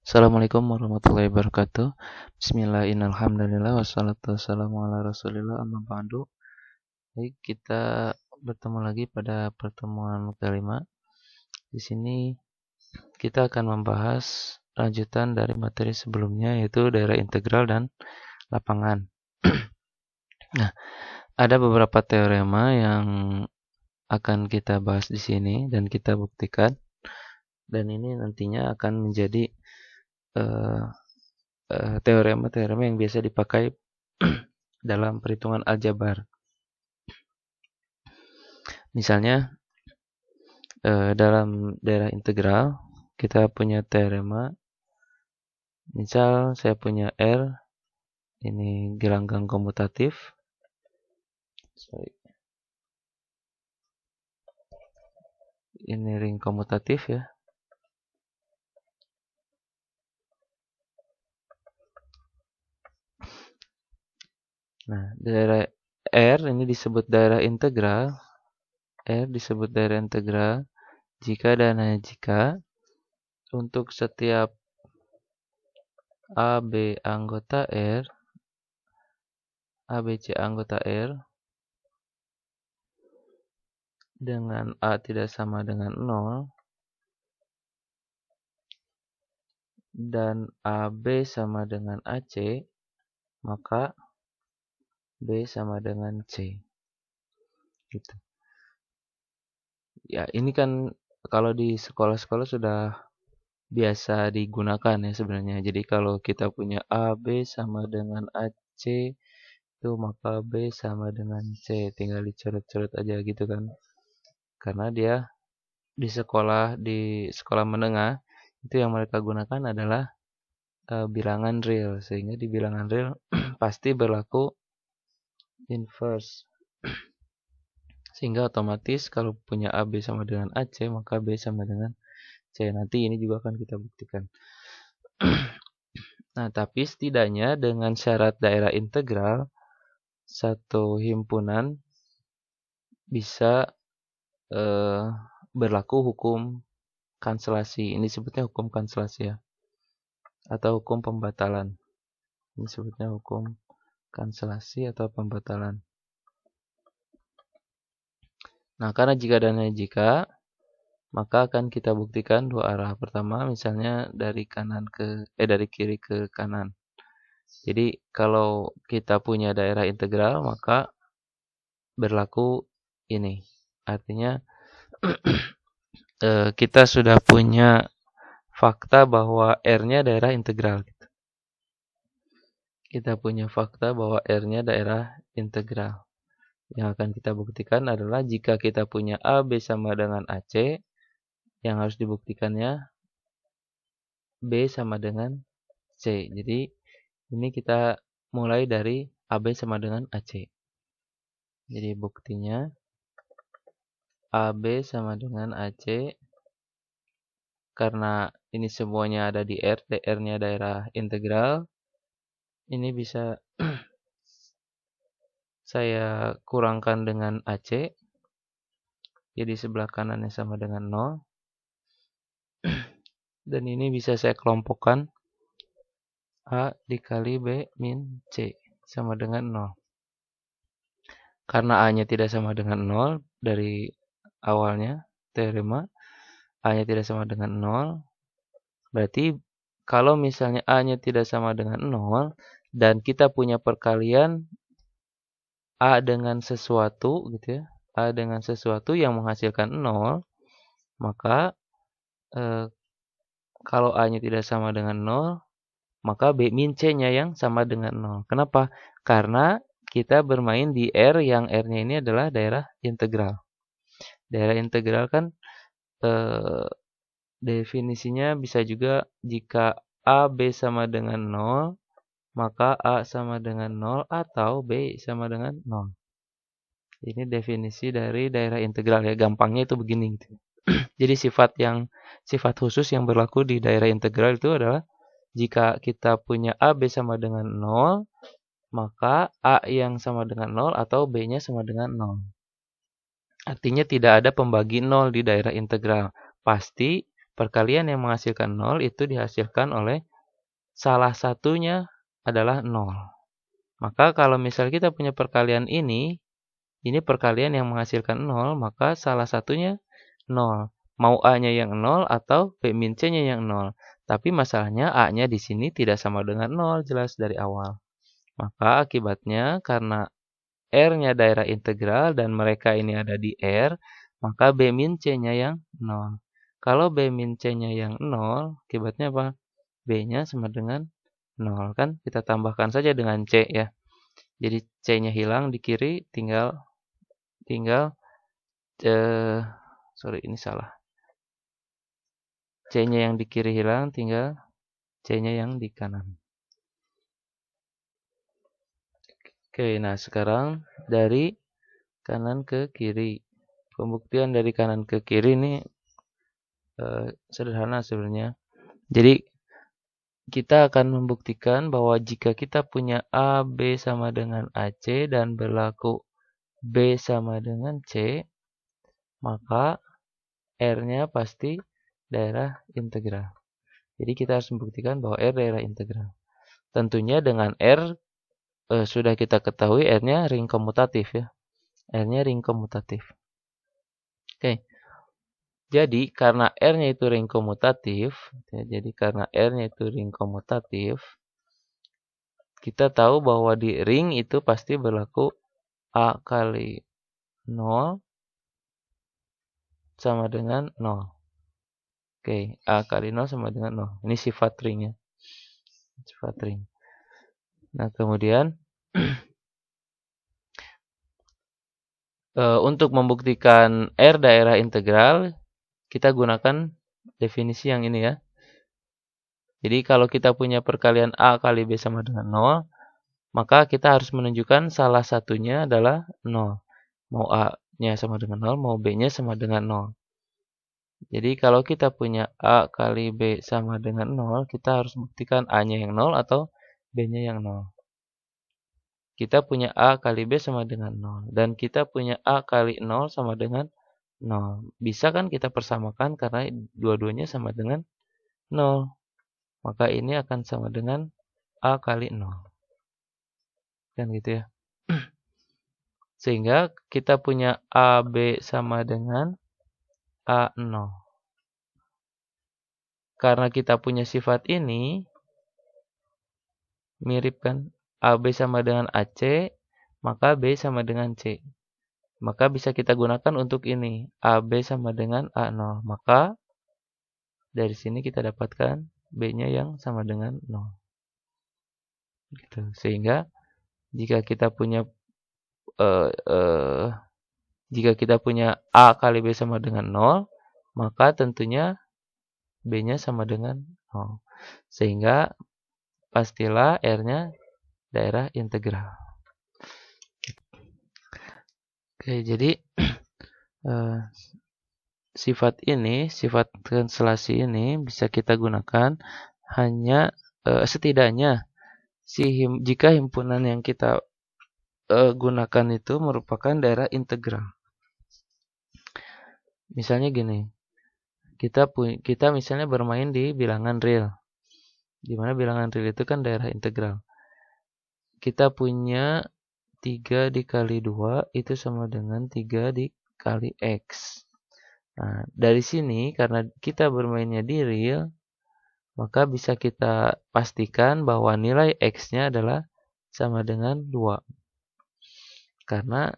Assalamualaikum warahmatullahi wabarakatuh. Bismillahirrahmanirrahim. Wassalatu wassalamu ala rasulillah amma ba'du. Baik, kita bertemu lagi pada pertemuan kelima. Di sini kita akan membahas lanjutan dari materi sebelumnya, yaitu daerah integral dan lapangan. Nah, ada beberapa teorema yang akan kita bahas di sini dan kita buktikan. Dan ini nantinya akan menjadi teorema-teorema yang biasa dipakai dalam perhitungan aljabar. Misalnya dalam daerah integral kita punya teorema. Misal saya punya R, ini gelanggang komutatif. Ini ring komutatif ya. Nah, daerah R ini disebut daerah integral. R disebut daerah integral jika dan hanya jika untuk setiap AB anggota R, ABC anggota R dengan A tidak sama dengan 0 dan AB sama dengan AC, maka B sama dengan C. Gitu. Ya, ini kan kalau di sekolah-sekolah sudah biasa digunakan ya sebenarnya. Jadi kalau kita punya AB sama dengan AC, itu maka B sama dengan C. Tinggal dicoret-coret aja gitu kan. Karena dia di sekolah menengah, itu yang mereka gunakan adalah bilangan real. Sehingga di bilangan real pasti berlaku inverse. Sehingga otomatis kalau punya AB sama dengan AC, maka B sama dengan C. Nanti ini juga akan kita buktikan. Nah, tapi setidaknya dengan syarat daerah integral, satu himpunan bisa berlaku hukum kanselasi. Ini disebutnya hukum kanselasi ya. Atau hukum pembatalan. Ini disebutnya hukum kanselasi atau pembatalan. Nah, karena jika dan hanya jika, maka akan kita buktikan dua arah. Pertama, misalnya dari kiri ke kanan. Jadi kalau kita punya daerah integral, maka berlaku ini. Artinya kita sudah punya fakta bahwa R-nya daerah integral. Kita punya fakta bahwa R-nya daerah integral. Yang akan kita buktikan adalah jika kita punya AB sama dengan AC, yang harus dibuktikannya B sama dengan C. Jadi ini kita mulai dari AB sama dengan AC. Jadi buktinya AB sama dengan AC, karena ini semuanya ada di R, R-nya daerah integral. Ini bisa saya kurangkan dengan AC. Jadi sebelah kanannya sama dengan 0. Dan ini bisa saya kelompokkan A dikali B min C sama dengan 0. Karena A-nya tidak sama dengan 0 dari awalnya teorema, A-nya tidak sama dengan 0. Berarti kalau misalnya A-nya tidak sama dengan 0 dan kita punya perkalian A dengan sesuatu gitu ya. A dengan sesuatu yang menghasilkan 0, maka kalau A-nya tidak sama dengan 0, maka B min C-nya yang sama dengan 0. Kenapa? Karena kita bermain di R yang R-nya ini adalah daerah integral. Daerah integral kan definisinya bisa juga jika A, B sama dengan 0, maka A sama dengan 0 atau B sama dengan 0. Ini definisi dari daerah integral ya. Gampangnya itu begini gitu. Jadi sifat khusus yang berlaku di daerah integral itu adalah jika kita punya A, B sama dengan 0, maka A yang sama dengan 0 atau B-nya sama dengan 0. Artinya tidak ada pembagi 0 di daerah integral. Pasti perkalian yang menghasilkan 0 itu dihasilkan oleh salah satunya adalah 0. Maka kalau misal kita punya perkalian ini perkalian yang menghasilkan 0, maka salah satunya 0. Mau A-nya yang 0 atau B min C-nya yang 0. Tapi masalahnya A-nya di sini tidak sama dengan 0 jelas dari awal. Maka akibatnya karena R-nya daerah integral dan mereka ini ada di R, maka B min C-nya yang 0. Kalau B min C-nya yang 0, akibatnya apa? B-nya sama dengan 0 kan? Kita tambahkan saja dengan C ya. Jadi C-nya hilang di kiri, tinggal sorry ini salah. C-nya yang di kiri hilang, tinggal C-nya yang di kanan. Oke, nah sekarang dari kanan ke kiri. Pembuktian dari kanan ke kiri ini sederhana sebenarnya. Jadi kita akan membuktikan bahwa jika kita punya A, B sama dengan AC dan berlaku B sama dengan C, maka R-nya pasti daerah integral. Jadi kita harus membuktikan bahwa R daerah integral. Tentunya dengan R sudah kita ketahui R-nya ring komutatif ya. R-nya ring komutatif. Oke. Jadi karena R-nya itu ring komutatif, ya, jadi karena R-nya itu ring komutatif, kita tahu bahwa di ring itu pasti berlaku A kali 0 sama dengan 0. Oke, A kali 0 sama dengan 0. Ini sifat ringnya. Sifat ring. Nah, kemudian untuk membuktikan R daerah integral, kita gunakan definisi yang ini ya. Jadi kalau kita punya perkalian A kali B sama dengan 0, maka kita harus menunjukkan salah satunya adalah 0. Mau A-nya sama dengan 0, mau B-nya sama dengan 0. Jadi kalau kita punya A kali B sama dengan 0, kita harus buktikan A-nya yang 0 atau B-nya yang 0. Kita punya A kali B sama dengan 0. Dan kita punya A kali 0 sama dengan 0. Bisa kan kita persamakan karena dua-duanya sama dengan 0. Maka ini akan sama dengan A kali 0. Kan gitu ya. Sehingga kita punya AB sama dengan A0. Karena kita punya sifat ini, mirip kan? AB sama dengan AC, maka B sama dengan C. Maka bisa kita gunakan untuk ini. AB sama dengan A0. Maka dari sini kita dapatkan B-nya yang sama dengan 0. Gitu. Sehingga jika kita punya uh, uh, A kali B sama dengan 0, maka tentunya B-nya sama dengan 0. Sehingga pastilah R-nya daerah integral. Oke, jadi sifat translasi ini bisa kita gunakan hanya setidaknya jika himpunan yang kita gunakan itu merupakan daerah integral. Misalnya gini, kita misalnya bermain di bilangan real, di mana bilangan real itu kan daerah integral. Kita punya 3 dikali 2 itu sama dengan 3 dikali X. Nah, dari sini karena kita bermainnya di real, maka bisa kita pastikan bahwa nilai X-nya adalah sama dengan 2. Karena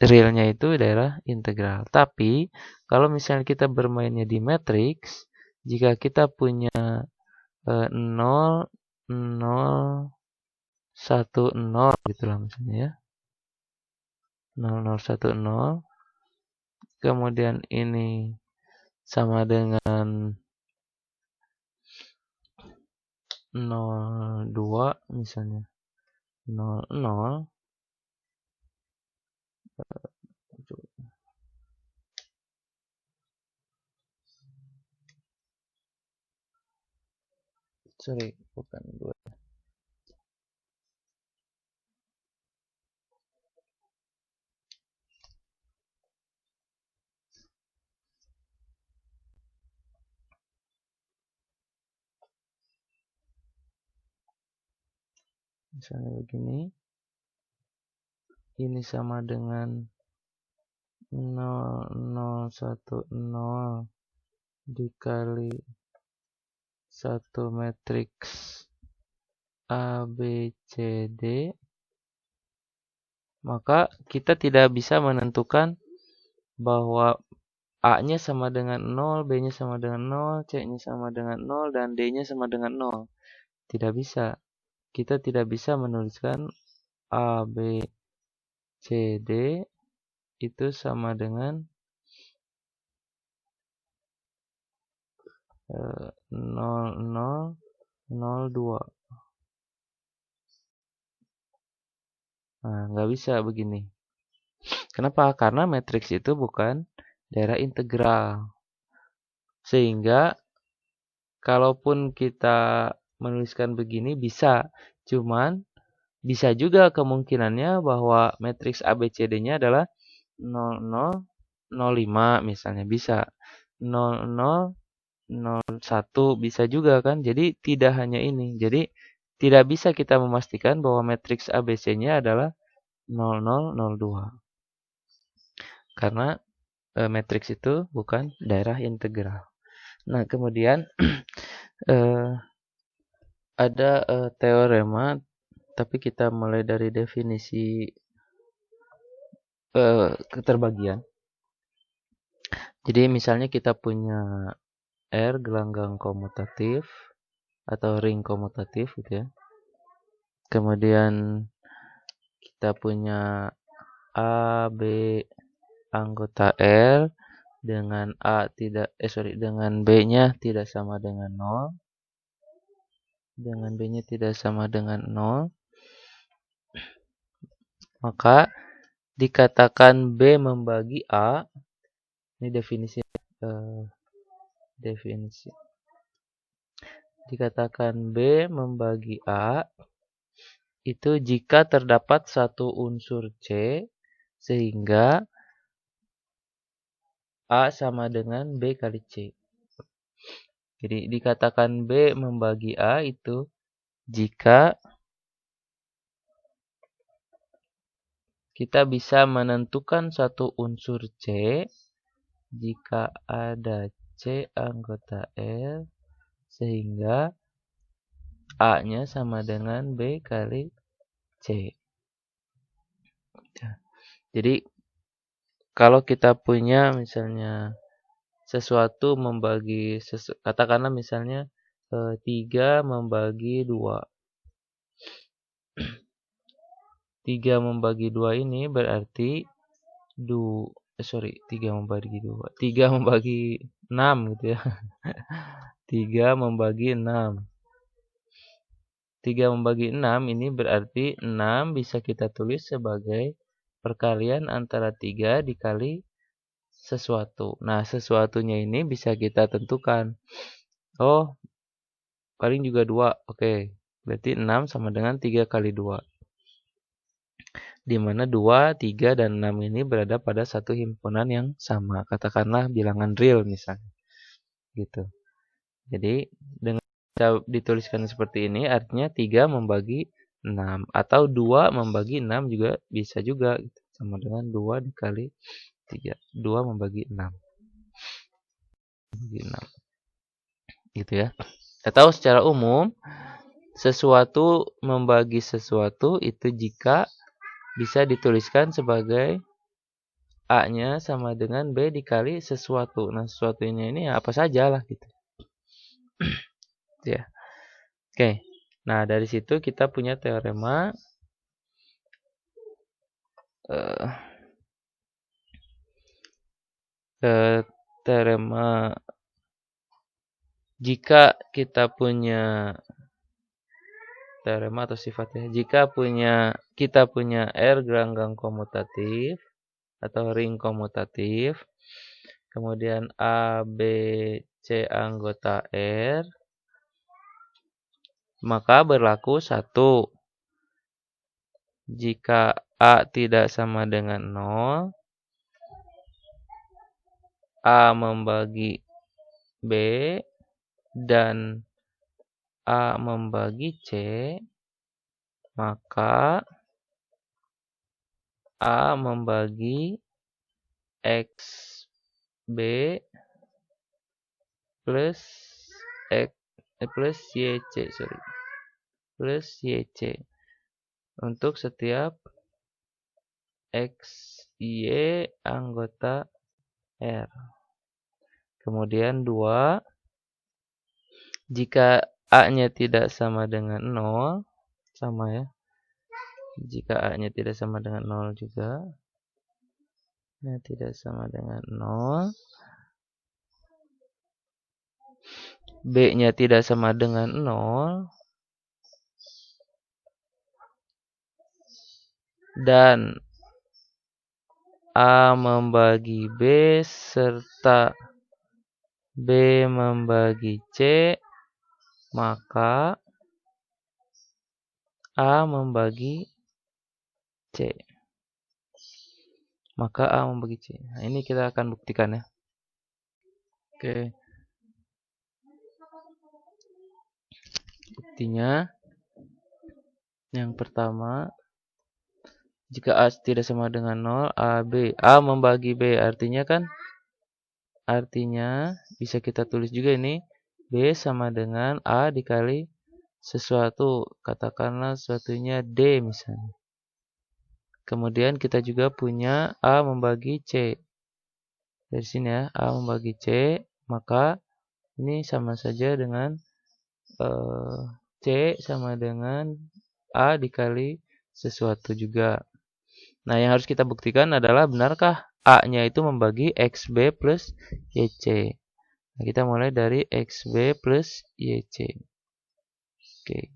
realnya itu daerah integral. Tapi, kalau misalnya kita bermainnya di matriks, jika kita punya 0, 0, 1, 0 gitu lah misalnya ya. 0, 0, 1, 0. Kemudian ini sama dengan 0,2 misalnya. 0,0. Sorry, bukan 2. Misalnya begini. Ini sama dengan 0,010 dikali 1 matriks A, B, C, D, maka kita tidak bisa menentukan bahwa A-nya sama dengan 0, B-nya sama dengan 0, C-nya sama dengan 0, dan D-nya sama dengan 0. Tidak bisa. Kita tidak bisa menuliskan A, B, C, D itu sama dengan 0002. Nah, nggak bisa begini. Kenapa? Karena matriks itu bukan daerah integral. Sehingga kalaupun kita menuliskan begini bisa, cuman bisa juga kemungkinannya bahwa matriks ABCD-nya adalah 0005 misalnya, bisa 0001 bisa juga kan. Jadi tidak hanya ini. Jadi tidak bisa kita memastikan bahwa matriks ABC-nya adalah 0002. Karena matriks itu bukan daerah integral. Nah, kemudian ada teorema, tapi kita mulai dari definisi keterbagian. Jadi misalnya kita punya R gelanggang komutatif atau ring komutatif gitu ya. Kemudian kita punya A, B anggota R dengan dengan B-nya tidak sama dengan 0. Dengan B-nya tidak sama dengan 0. Maka dikatakan B membagi A. Ini definisi. Dikatakan B membagi A itu jika terdapat satu unsur C sehingga A sama dengan B kali C. Jadi dikatakan B membagi A itu jika kita bisa menentukan satu unsur C jika ada C anggota R sehingga A-nya sama dengan B kali C. Jadi kalau kita punya misalnya sesuatu membagi katakanlah misalnya 3 membagi 2. 3 membagi 2 ini berarti 3 membagi 2. 3 membagi 6 gitu ya. 3 membagi 6. 3 membagi 6 ini berarti 6 bisa kita tulis sebagai perkalian antara 3 dikali sesuatu. Nah, sesuatunya ini bisa kita tentukan. Oh, paling juga 2. Oke. Berarti 6 sama dengan 3 kali 2. Di mana 2, 3, dan 6 ini berada pada satu himpunan yang sama. Katakanlah bilangan real misalnya. Gitu. Jadi, dengan dituliskan seperti ini artinya 3 membagi 6 atau 2 membagi 6 juga bisa juga gitu. Sama dengan 2 dikali 3. 2 membagi 6. Membagi 6. Gitu ya. Atau secara umum sesuatu membagi sesuatu itu jika bisa dituliskan sebagai A-nya sama dengan B dikali sesuatu. Nah, sesuatunya ini apa saja lah gitu. Ya. Oke. Nah, dari situ kita punya teorema teorema jika kita punya teorema atau sifatnya jika kita punya R gelanggang komutatif atau ring komutatif, kemudian A, B, C anggota R, maka berlaku 1. Jika A tidak sama dengan 0, A membagi B, dan A membagi C, maka A membagi XB plus plus YC, plus YC untuk setiap XY anggota R. Kemudian 2, jika A-nya tidak sama dengan 0, sama ya. Jika A-nya tidak sama dengan 0 juga, A-nya tidak sama dengan 0, B-nya tidak sama dengan 0, dan A membagi B serta B membagi C, maka A membagi C. Maka A membagi C. Nah, ini kita akan buktikan ya. Oke. Buktinya yang pertama, jika A tidak sama dengan 0, A membagi B, artinya bisa kita tulis juga ini B sama dengan A dikali sesuatu, katakanlah sesuatunya D misalnya. Kemudian kita juga punya A membagi C. Dari sini ya, A membagi C, maka ini sama saja dengan C sama dengan A dikali sesuatu juga. Nah, yang harus kita buktikan adalah benarkah A-nya itu membagi XB plus YC. Nah, kita mulai dari XB plus YC. Oke.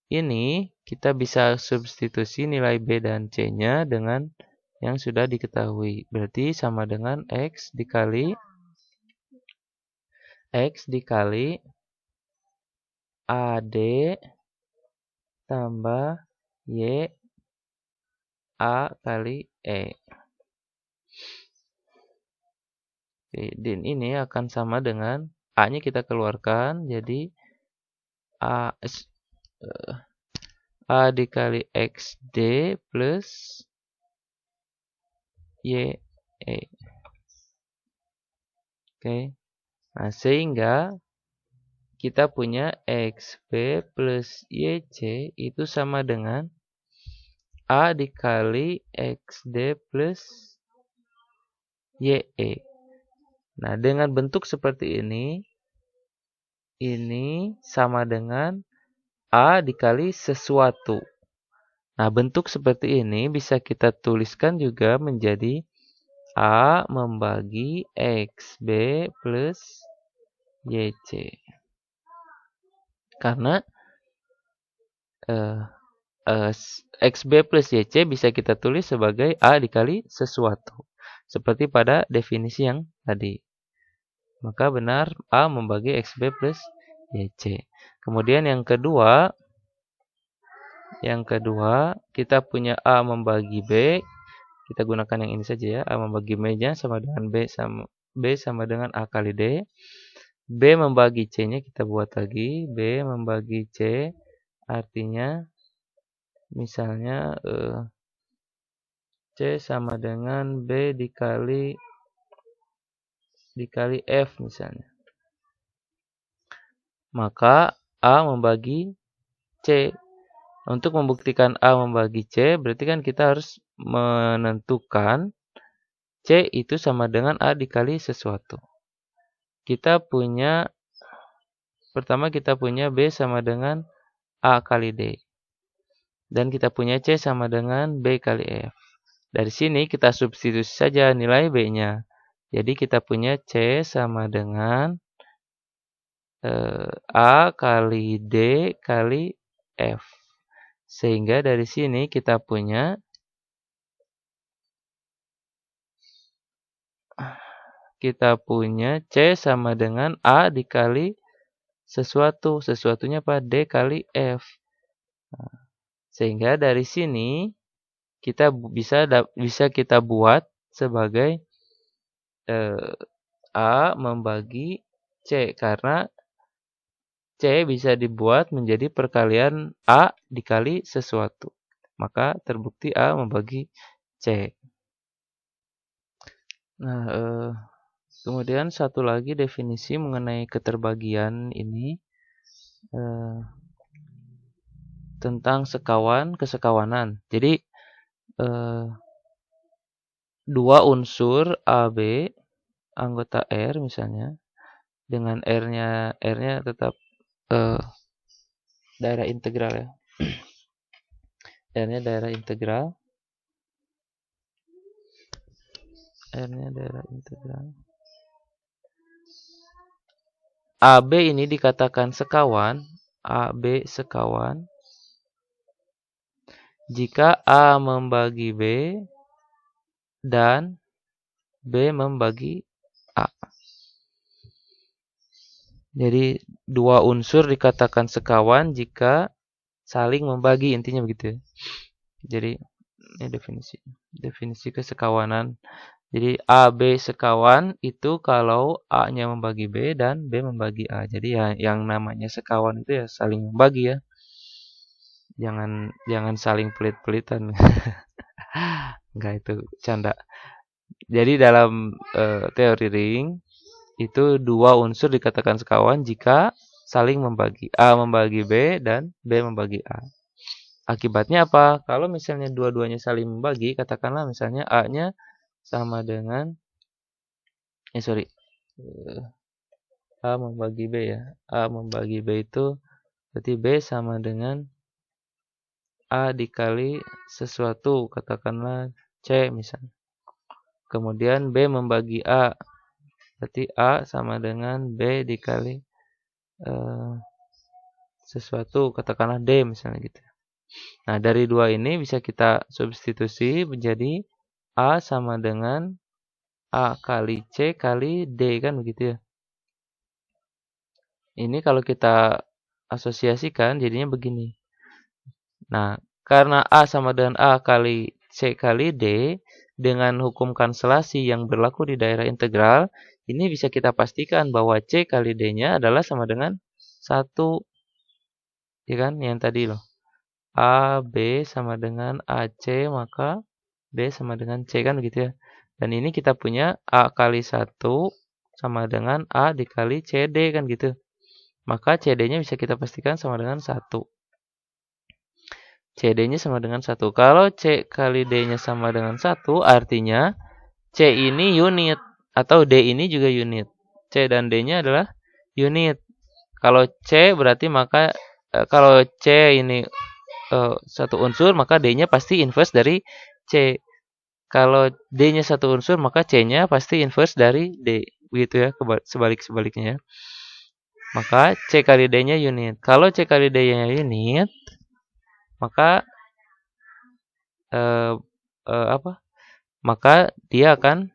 Ini kita bisa substitusi nilai B dan C-nya dengan yang sudah diketahui. Berarti sama dengan X dikali AD tambah Y A kali E. Oke, dan ini akan sama dengan A-nya kita keluarkan, jadi A dikali XD plus YE. Oke. Nah, sehingga kita punya XB plus YC itu sama dengan A dikali XD plus YE. Nah, dengan bentuk seperti ini sama dengan A dikali sesuatu. Nah, bentuk seperti ini bisa kita tuliskan juga menjadi A membagi XB plus YC. Karena XB plus YC bisa kita tulis sebagai A dikali sesuatu. Seperti pada definisi yang tadi. Maka benar A membagi XB plus YC. Kemudian yang kedua kita punya A membagi B. Kita gunakan yang ini saja ya. A membagi B-nya sama dengan B sama dengan A kali D. B membagi C-nya kita buat lagi. B membagi C artinya misalnya C sama dengan B dikali F misalnya. Maka A membagi C. Untuk membuktikan A membagi C, berarti kan kita harus menentukan C itu sama dengan A dikali sesuatu. Pertama kita punya B sama dengan A kali D. Dan kita punya C sama dengan B kali F. Dari sini kita substitusi saja nilai B-nya. Jadi kita punya C sama dengan A kali D kali F. Sehingga dari sini kita punya C sama dengan A dikali sesuatu. Sesuatunya apa? D kali F. Nah, sehingga dari sini kita bisa kita buat sebagai A membagi C. Karena C bisa dibuat menjadi perkalian A dikali sesuatu. Maka terbukti A membagi C. Nah, kemudian satu lagi definisi mengenai keterbagian ini tentang kesekawanan. Jadi dua unsur A, B, anggota R misalnya, dengan R-nya tetap daerah integral ya. R-nya daerah integral. R-nya daerah integral. AB ini dikatakan sekawan, AB sekawan jika A membagi B dan B membagi A. Jadi dua unsur dikatakan sekawan jika saling membagi, intinya begitu ya. Jadi ini definisi kesekawanan. Jadi A, B sekawan itu kalau A-nya membagi B dan B membagi A. Jadi ya yang namanya sekawan itu ya saling membagi ya. Jangan saling pelit-pelitan. Enggak, itu canda. Jadi dalam teori ring itu dua unsur dikatakan sekawan jika saling membagi. A membagi B dan B membagi A. Akibatnya apa? Kalau misalnya dua-duanya saling membagi, katakanlah misalnya A-nya sama dengan A membagi B ya. A membagi B itu berarti B sama dengan A dikali sesuatu, katakanlah C misalnya. Kemudian B membagi A, berarti A sama dengan B dikali sesuatu, katakanlah D misalnya gitu. Nah, dari dua ini bisa kita substitusi menjadi A sama dengan A kali C kali D, kan begitu ya. Ini kalau kita asosiasikan jadinya begini. Nah, karena A sama dengan A kali C kali D, dengan hukum kanselasi yang berlaku di daerah integral, ini bisa kita pastikan bahwa C kali D-nya adalah sama dengan 1. Ya kan? Yang tadi loh. A, B sama dengan AC, maka B sama dengan C, kan begitu ya. Dan ini kita punya A kali 1 sama dengan A dikali CD, kan gitu. Maka CD-nya bisa kita pastikan sama dengan 1. CD-nya sama dengan 1. Kalau C kali D-nya sama dengan 1, artinya C ini unit, atau D ini juga unit. C dan D-nya adalah unit. Kalau C berarti maka, kalau C ini satu unsur, maka D-nya pasti inverse dari C. Kalau D-nya satu unsur, maka C-nya pasti inverse dari D. Begitu ya, sebalik-sebaliknya ya. Maka C kali D-nya unit. Kalau C kali D-nya unit, maka maka dia akan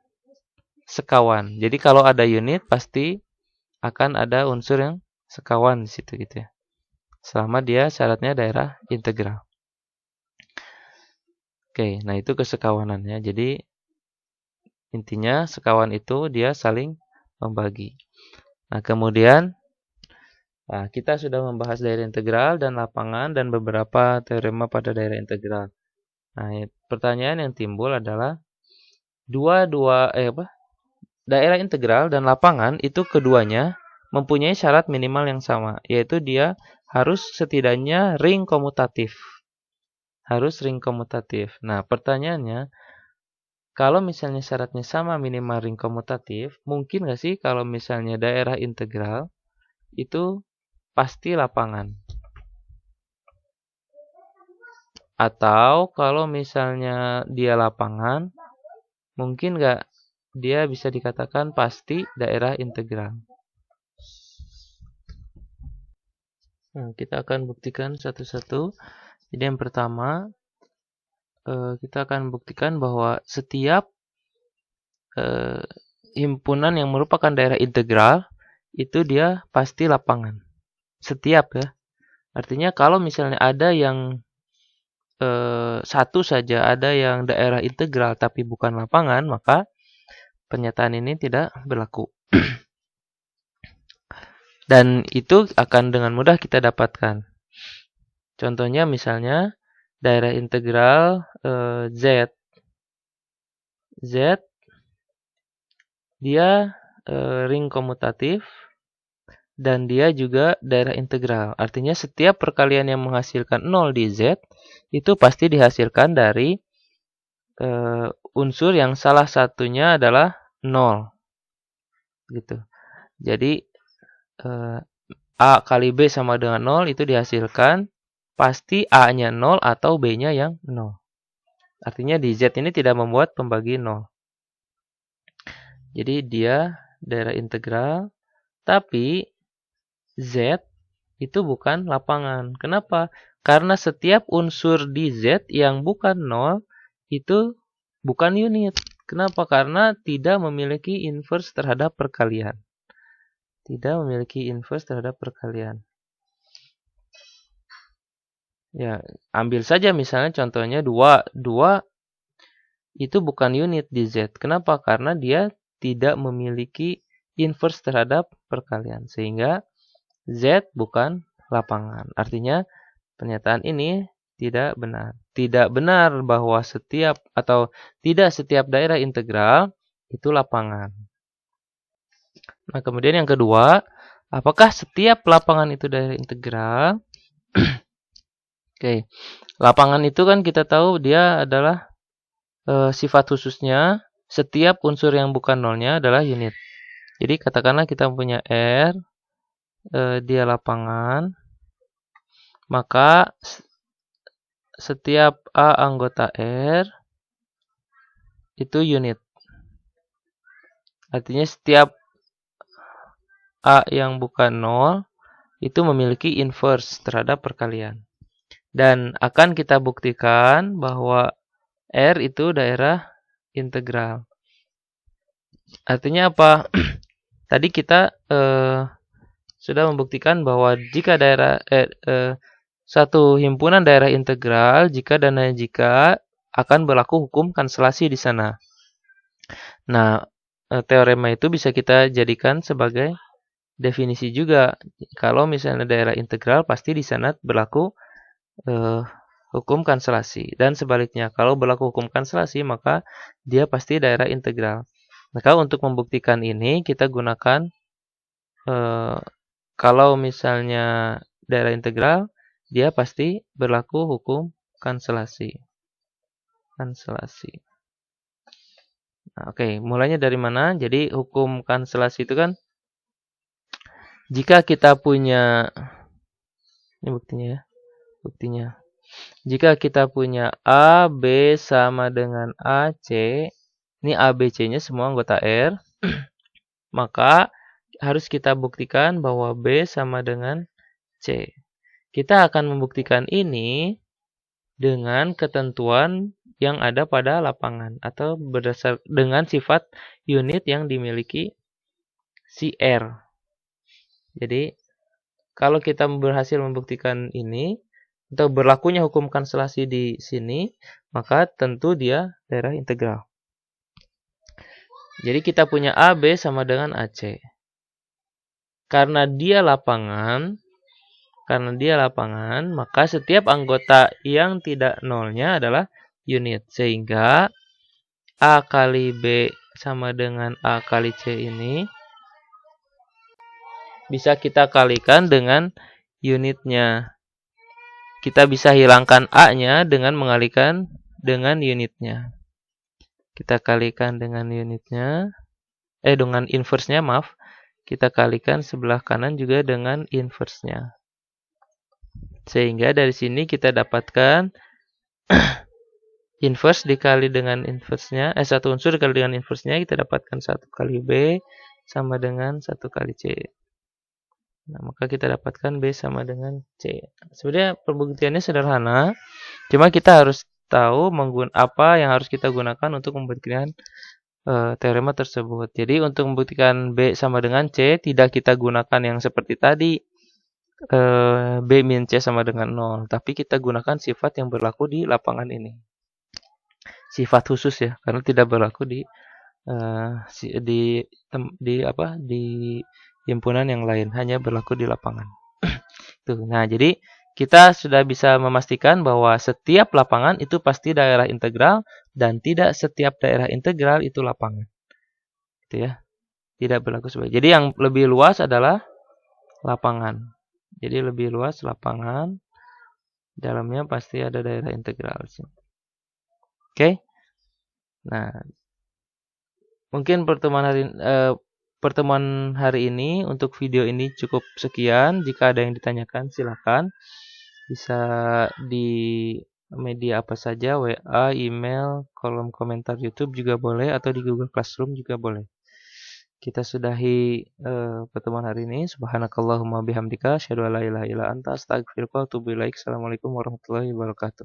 sekawan. Jadi kalau ada unit pasti akan ada unsur yang sekawan di situ gitu ya. Selama dia syaratnya daerah integral. Oke, nah itu kesekawanannya. Jadi intinya sekawan itu dia saling membagi. Nah, kemudian kita sudah membahas daerah integral dan lapangan dan beberapa teorema pada daerah integral. Nah, pertanyaan yang timbul adalah daerah integral dan lapangan itu keduanya mempunyai syarat minimal yang sama, yaitu dia harus setidaknya ring komutatif. Harus ring komutatif. Nah, pertanyaannya, kalau misalnya syaratnya sama minimal ring komutatif, mungkin nggak sih kalau misalnya daerah integral itu pasti lapangan? Atau kalau misalnya dia lapangan, mungkin nggak dia bisa dikatakan pasti daerah integral? Nah, kita akan buktikan satu-satu. Jadi yang pertama, kita akan buktikan bahwa setiap himpunan yang merupakan daerah integral itu dia pasti lapangan. Setiap ya. Artinya kalau misalnya ada yang satu saja ada yang daerah integral tapi bukan lapangan, maka pernyataan ini tidak berlaku. Dan itu akan dengan mudah kita dapatkan. Contohnya misalnya daerah integral Z. Z dia ring komutatif dan dia juga daerah integral. Artinya setiap perkalian yang menghasilkan 0 di Z itu pasti dihasilkan dari unsur yang salah satunya adalah 0. Gitu. Jadi A kali B sama dengan 0 itu dihasilkan pasti A-nya 0 atau B-nya yang 0. Artinya di Z ini tidak membuat pembagi 0. Jadi dia daerah integral, tapi Z itu bukan lapangan. Kenapa? Karena setiap unsur di Z yang bukan 0 itu bukan unit. Kenapa? Karena tidak memiliki inverse terhadap perkalian. Tidak memiliki inverse terhadap perkalian. Ya, ambil saja misalnya contohnya 2. 2 itu bukan unit di Z. Kenapa? Karena dia tidak memiliki inverse terhadap perkalian. Sehingga Z bukan lapangan. Artinya pernyataan ini tidak benar. Tidak benar bahwa setiap atau tidak setiap daerah integral itu lapangan. Nah, kemudian yang kedua, apakah setiap lapangan itu daerah integral? Oke. Lapangan itu kan kita tahu dia adalah sifat khususnya setiap unsur yang bukan nolnya adalah unit. Jadi katakanlah kita punya R, dia lapangan, maka setiap A anggota R itu unit. Artinya setiap A yang bukan 0 itu memiliki inverse terhadap perkalian. Dan akan kita buktikan bahwa R itu daerah integral. Artinya apa? Tadi kita sudah membuktikan bahwa jika daerah satu himpunan daerah integral jika dan jika akan berlaku hukum kanselasi di sana. Nah, teorema itu bisa kita jadikan sebagai definisi juga. Kalau misalnya daerah integral pasti di sana berlaku hukum kanselasi. Dan sebaliknya, kalau berlaku hukum kanselasi maka dia pasti daerah integral. Maka untuk membuktikan ini kita gunakan kalau misalnya daerah integral dia pasti berlaku hukum kanselasi. Nah, oke, mulainya dari mana? Jadi hukum kanselasi itu kan jika kita punya ini buktinya ya. Buktinya. Jika kita punya A, B sama dengan AC, ini A, B, C-nya semua anggota R, maka harus kita buktikan bahwa B sama dengan C. Kita akan membuktikan ini dengan ketentuan yang ada pada lapangan atau berdasar dengan sifat unit yang dimiliki si R. Jadi, kalau kita berhasil membuktikan ini, atau berlakunya hukum kanselasi di sini, maka tentu dia daerah integral. Jadi kita punya AB sama dengan AC. Karena dia lapangan, maka setiap anggota yang tidak nolnya adalah unit. Sehingga A kali B sama dengan A kali C ini bisa kita kalikan dengan unitnya. Kita bisa hilangkan A-nya dengan mengalikan dengan unitnya. Kita kalikan dengan unitnya. Dengan inverse-nya, maaf. Kita kalikan sebelah kanan juga dengan inverse-nya. Sehingga dari sini kita dapatkan inverse dikali dengan inverse-nya. Satu unsur dikali dengan inverse-nya. Kita dapatkan 1 kali B sama dengan 1 kali C. Nah, maka kita dapatkan B sama dengan C. Sebenarnya pembuktiannya sederhana. Cuma kita harus tahu apa yang harus kita gunakan untuk membuktikan teorema tersebut. Jadi untuk membuktikan B sama dengan C, tidak kita gunakan yang seperti tadi. B min C sama dengan 0. Tapi kita gunakan sifat yang berlaku di lapangan ini. Sifat khusus ya, karena tidak berlaku di himpunan yang lain, hanya berlaku di lapangan. Tuh. Nah, jadi kita sudah bisa memastikan bahwa setiap lapangan itu pasti daerah integral dan tidak setiap daerah integral itu lapangan. Gitu ya. Tidak berlaku sebagai. Jadi yang lebih luas adalah lapangan. Jadi lebih luas lapangan, dalamnya pasti ada daerah integral. Oke. Nah, mungkin pertemuan hari ini untuk video ini cukup sekian. Jika ada yang ditanyakan silakan. Bisa di media apa saja, WA, email, kolom komentar YouTube juga boleh atau di Google Classroom juga boleh. Kita sudahi pertemuan hari ini. Subhanakallahumma bihamdika asyhadu an la ilaha illa anta astaghfiruka wa atubu ilaik. Assalamualaikum warahmatullahi wabarakatuh.